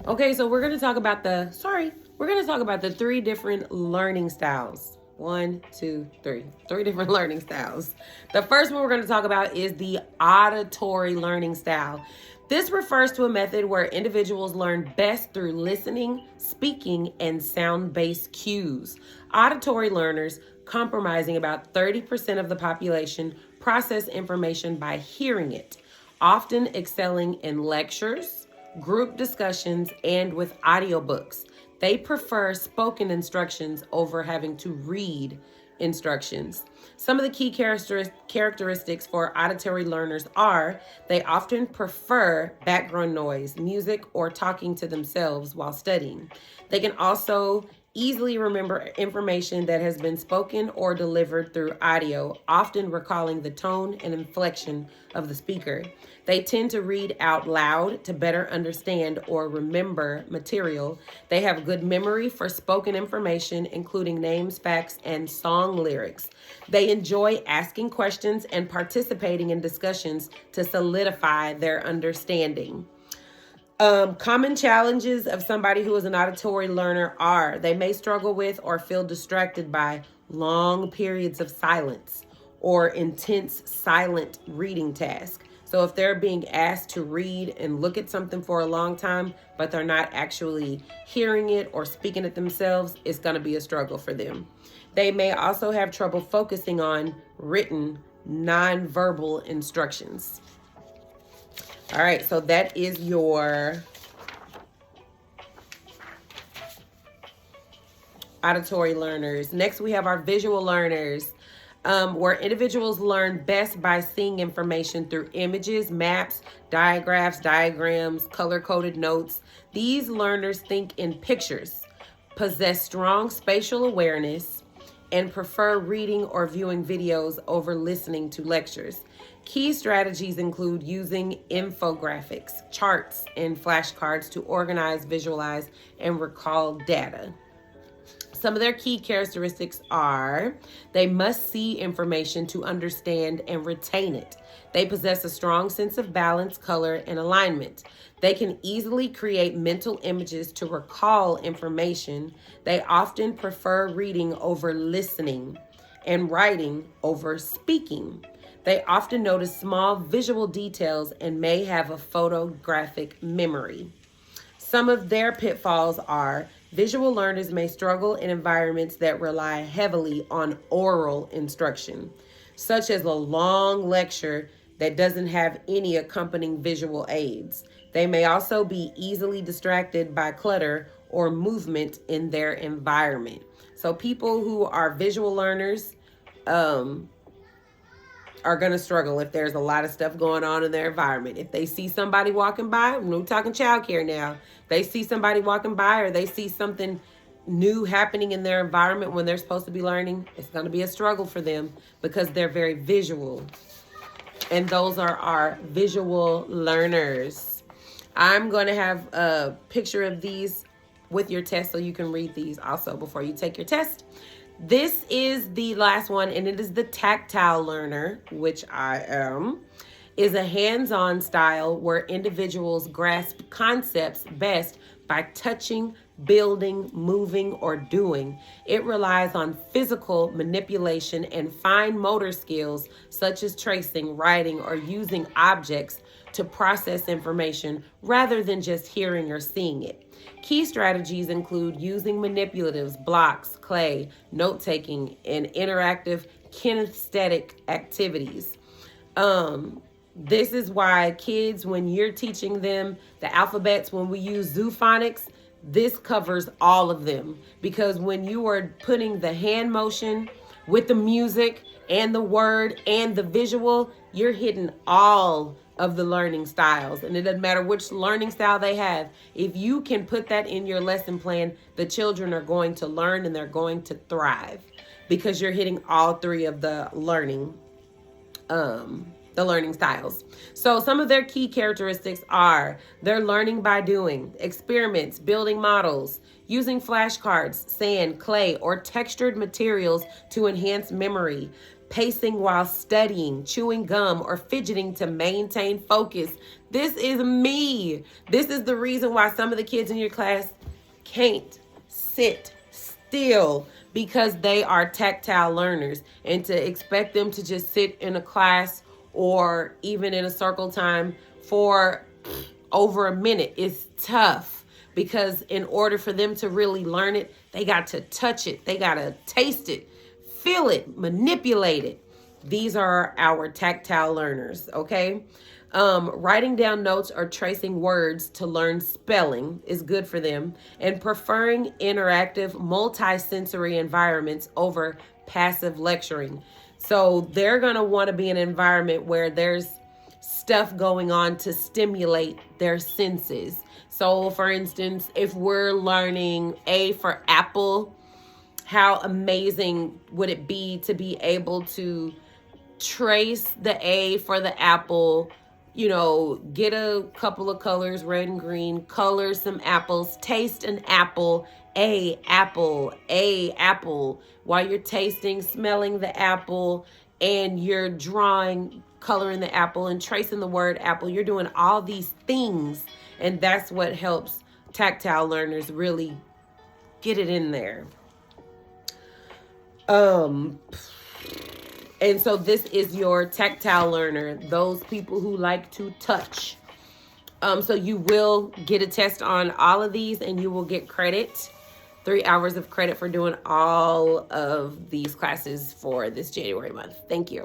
Okay, so we're going to talk about the three different learning styles. One, two, three. Three different learning styles. The first one we're going to talk about is the auditory learning style. This refers to a method where individuals learn best through listening, speaking, and sound-based cues. Auditory learners, comprising about 30% of the population, process information by hearing it, often excelling in lectures, group discussions, and with audiobooks. They prefer spoken instructions over having to read instructions. Some of the key characteristics for auditory learners are they often prefer background noise, music, or talking to themselves while studying. They can also easily remember information that has been spoken or delivered through audio, often recalling the tone and inflection of the speaker. They tend to read out loud to better understand or remember material. They have good memory for spoken information, including names, facts, and song lyrics. They enjoy asking questions and participating in discussions to solidify their understanding. Common challenges of somebody who is an auditory learner are they may struggle with or feel distracted by long periods of silence or intense silent reading tasks. So if they're being asked to read and look at something for a long time, but they're not actually hearing it or speaking it themselves, it's going to be a struggle for them. They may also have trouble focusing on written, nonverbal instructions. All right, so that is your auditory learners. Next, we have our visual learners, where individuals learn best by seeing information through images, maps, diagrams, color-coded notes. These learners think in pictures, possess strong spatial awareness, and prefer reading or viewing videos over listening to lectures. Key strategies include using infographics, charts, and flashcards to organize, visualize, and recall data. Some of their key characteristics are they must see information to understand and retain it. They possess a strong sense of balance, color, and alignment. They can easily create mental images to recall information. They often prefer reading over listening and writing over speaking. They often notice small visual details and may have a photographic memory. Some of their pitfalls are visual learners may struggle in environments that rely heavily on oral instruction, such as a long lecture that doesn't have any accompanying visual aids. They may also be easily distracted by clutter or movement in their environment. So people who are visual learners, are going to struggle if there's a lot of stuff going on in their environment. If they see somebody walking by, we're talking childcare now, they see somebody walking by or they see something new happening in their environment when they're supposed to be learning, it's going to be a struggle for them because they're very visual. And those are our visual learners. I'm going to have a picture of these with your test so you can read these also before you take your test. This is the last one, and it is the tactile learner, which I am, is a hands-on style where individuals grasp concepts best by touching, building, moving, or doing. It relies on physical manipulation and fine motor skills such as tracing, writing, or using objects to process information rather than just hearing or seeing it. Key strategies include using manipulatives, blocks, clay, note-taking, and interactive kinesthetic activities. This is why kids, when you're teaching them the alphabets, when we use zoophonics, this covers all of them. Because when you are putting the hand motion with the music and the word and the visual, you're hitting all of the learning styles. And it doesn't matter which learning style they have. If you can put that in your lesson plan, the children are going to learn and they're going to thrive because you're hitting all three of the learning styles. So some of their key characteristics are they're learning by doing, experiments, building models, using flashcards, sand, clay, or textured materials to enhance memory, pacing while studying, chewing gum, or fidgeting to maintain focus. This is me. This is the reason why some of the kids in your class can't sit still, because they are tactile learners. And to expect them to just sit in a class or even in a circle time for over a minute is tough, because in order for them to really learn it, they got to touch it, they got to taste it, feel it, manipulate it. These are our tactile learners, okay? Writing down notes or tracing words to learn spelling is good for them, and preferring interactive, multi-sensory environments over passive lecturing. So they're going to want to be in an environment where there's stuff going on to stimulate their senses. So for instance, if we're learning A for apple, how amazing would it be to be able to trace the A for the apple, you know, get a couple of colors, red and green, color some apples, taste an apple, A apple, while you're tasting, smelling the apple, and you're drawing, coloring the apple and tracing the word apple. You're doing all these things, and that's what helps tactile learners really get it in there. And so this is your tactile learner, those people who like to touch. So you will get a test on all of these, and you will get credit, 3 hours of credit for doing all of these classes for this January month. Thank you.